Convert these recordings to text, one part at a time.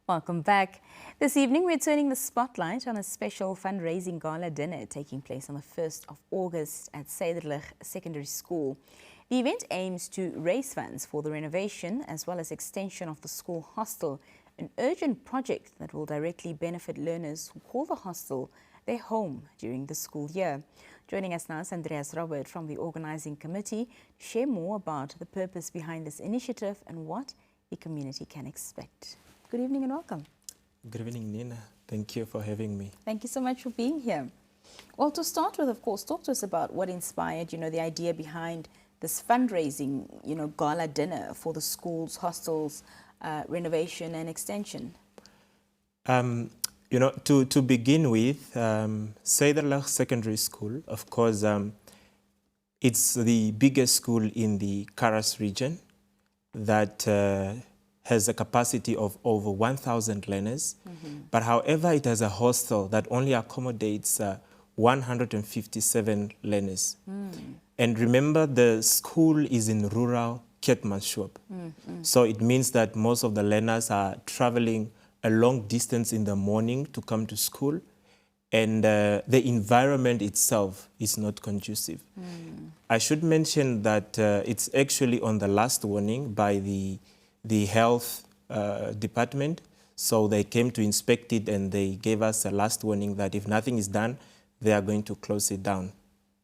Welcome back. This evening we're turning the spotlight on a special fundraising gala dinner taking place on the 1st of August at Suiderlig Secondary School. The event aims to raise funds for the renovation as well as extension of the school hostel, an urgent project that will directly benefit learners who call the hostel their home during the school year. Joining us now is Andreas Robert from the organising committee to share more about the purpose behind this initiative and what the community can expect. Good evening and welcome. Good evening, Nina. Thank you for having me. Thank you so much for being here. Well, to start with, of course, talk to us about what inspired, the idea behind this fundraising, gala dinner for the schools, hostels, renovation and extension. To begin with, Suiderlig Secondary School, of course, it's the biggest school in the Karas region that has a capacity of over 1,000 learners. But however, it has a hostel that only accommodates 157 learners. And remember, the school is in rural Keetmanshoop. So it means that most of the learners are traveling a long distance in the morning to come to school. And the environment itself is not conducive. I should mention that it's actually on the last warning by the health department. So they came to inspect it and they gave us a last warning that if nothing is done, they are going to close it down.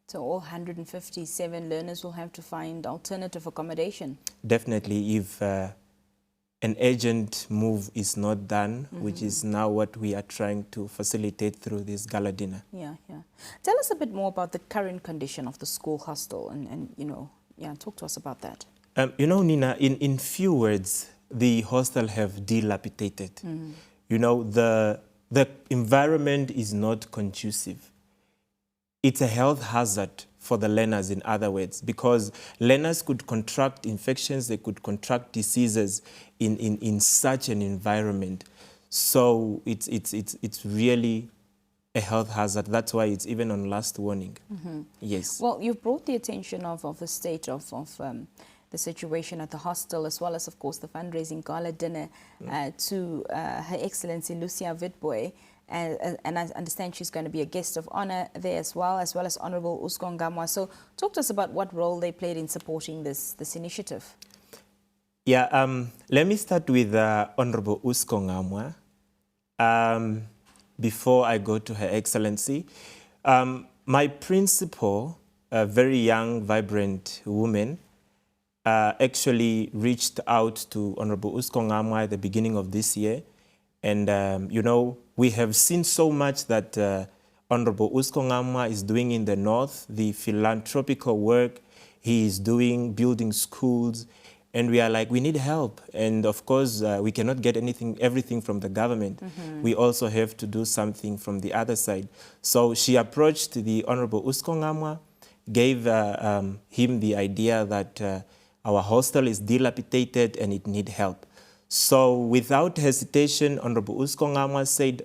So all 157 learners will have to find alternative accommodation? Definitely, if an urgent move is not done, which is now what we are trying to facilitate through this gala dinner. Yeah. Tell us a bit more about the current condition of the school hostel and talk to us about that. Nina, in few words, the hostel have dilapidated. The environment is not conducive. It's a health hazard for the learners, in other words, because learners could contract infections, they could contract diseases in such an environment. So it's really a health hazard. That's why it's even on last warning. Yes. Well, you've brought the attention of the state of the situation at the hostel, as well as, of course, the fundraising gala dinner to Her Excellency Lucia Witbooi. And I understand she's going to be a guest of honor there as well as Honorable Usko Ngamwa. So talk to us about what role they played in supporting this initiative. Yeah, let me start with Honorable Usko Ngamwa before I go to Her Excellency. My principal, a very young, vibrant woman, actually reached out to Honorable Usko Ngamwa at the beginning of this year. And, we have seen so much that Honorable Usko Ngamwa is doing in the north, the philanthropical work he is doing, building schools. And we are like, we need help. And of course, we cannot get everything from the government. We also have to do something from the other side. So she approached the Honorable Usko Ngamwa, gave him the idea that our hostel is dilapidated and it needs help. So without hesitation, Honorable Usko Ngamwa said,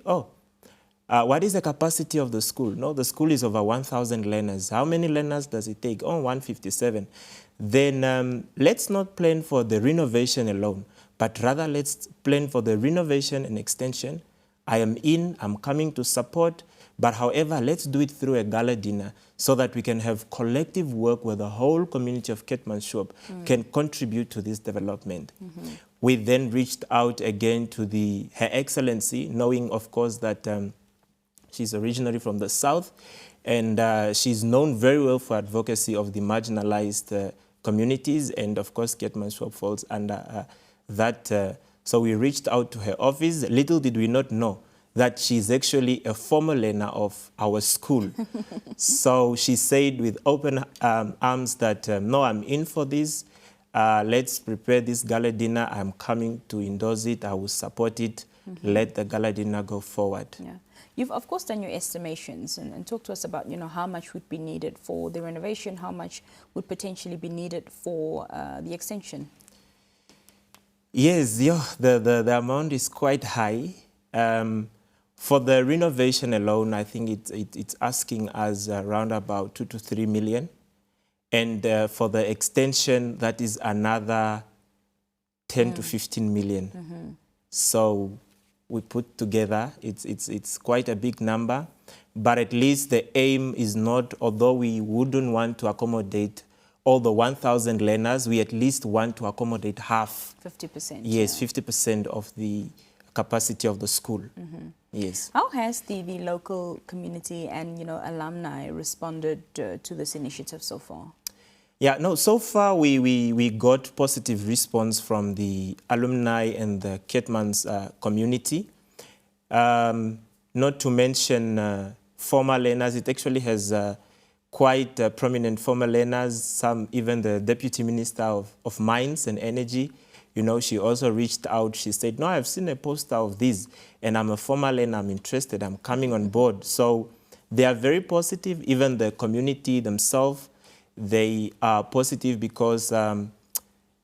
what is the capacity of the school? No, the school is over 1,000 learners. How many learners does it take? 157. Then let's not plan for the renovation alone, but rather let's plan for the renovation and extension. I'm coming to support, but however, let's do it through a gala dinner so that we can have collective work where the whole community of Keetmanshoop can contribute to this development. We then reached out again to Her Excellency, knowing, of course, that she's originally from the south, and she's known very well for advocacy of the marginalized communities, and of course, Keetmanshoop falls under that. So we reached out to her office. Little did we not know that she's actually a former learner of our school. So she said with open arms that, no, I'm in for this. Let's prepare this gala dinner. I'm coming to endorse it. I will support it. Let the gala dinner go forward. Yeah. You've, of course, done your estimations and talk to us about, how much would be needed for the renovation, how much would potentially be needed for the extension. Yes, the amount is quite high. For the renovation alone, I think it's asking us around about 2 to 3 million. And for the extension, that is another 10 to 15 million. So we put together. It's quite a big number, but at least the aim is not, although we wouldn't want to accommodate all the 1,000 learners, we at least want to accommodate half. 50%. Yes, yeah. 50% of the capacity of the school. Yes. How has the local community and, alumni responded to this initiative so far? Yeah, no, so far we got positive response from the alumni and the Kettmans community. Not to mention former learners. It actually has quite prominent former learners, some even the Deputy Minister of Mines and Energy. She also reached out. She said, no, I've seen a poster of this, and I'm a former learner, I'm interested, I'm coming on board. So they are very positive. Even the community themselves, they are positive because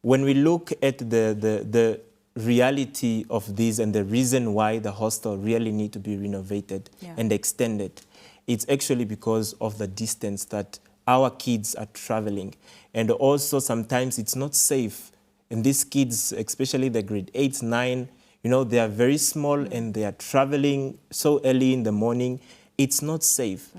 when we look at the reality of this and the reason why the hostel really need to be renovated and extended, it's actually because of the distance that our kids are traveling. And also sometimes it's not safe. And these kids, especially the grade 8, 9, they are very small and they are traveling so early in the morning. It's not safe.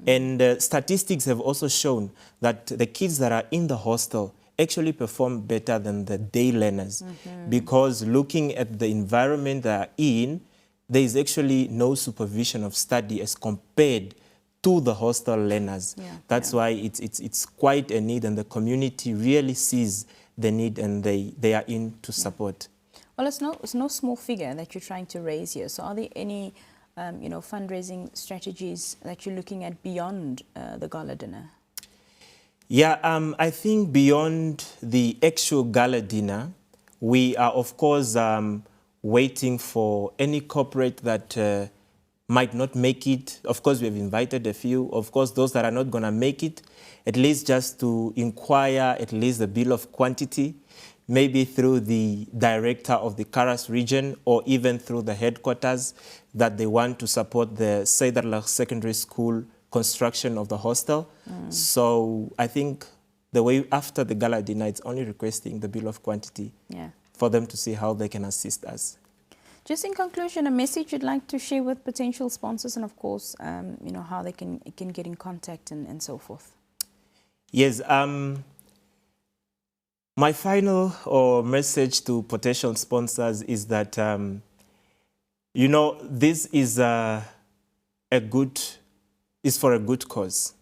And statistics have also shown that the kids that are in the hostel actually perform better than the day learners because looking at the environment they are in, there is actually no supervision of study as compared to the hostel learners. That's why it's quite a need, and the community really sees the need, and they are in to support. Well, it's no small figure that you're trying to raise here. So are there any fundraising strategies that you're looking at beyond the gala dinner? Yeah, I think beyond the actual gala dinner, we are, of course, waiting for any corporate that might not make it. Of course, we have invited a few. Of course, those that are not going to make it, at least just to inquire at least the bill of quantity, maybe through the director of the Karas region or even through the headquarters, that they want to support the Suiderlig Secondary School construction of the hostel. So I think the way after the gala dinner, it's only requesting the bill of quantity for them to see how they can assist us. Just in conclusion, a message you'd like to share with potential sponsors, and of course, how they can get in contact and so forth. Yes. My final message to potential sponsors is that, this is for a good cause.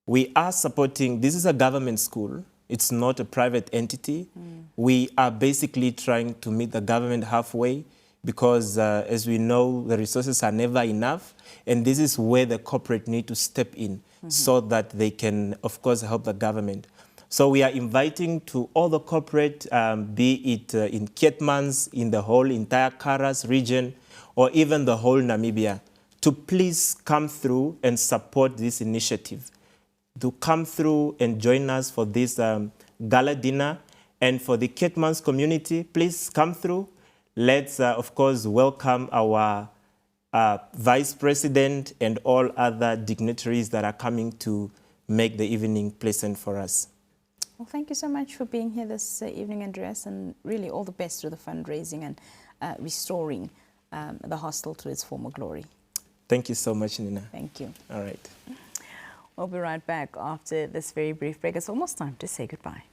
We are supporting, this is a government school. It's not a private entity. We are basically trying to meet the government halfway because, as we know, the resources are never enough. And this is where the corporate need to step in so that they can, of course, help the government. So we are inviting to all the corporate, be it in Kettmans, in the whole entire Karas region, or even the whole Namibia, to please come through and support this initiative, to come through and join us for this gala dinner. And for the Kettmans community, please come through. Let's, of course, welcome our Vice President and all other dignitaries that are coming to make the evening pleasant for us. Well, thank you so much for being here this evening, Andreas, and really all the best with the fundraising and restoring the hostel to its former glory. Thank you so much, Nina. Thank you. All right. We'll be right back after this very brief break. It's almost time to say goodbye.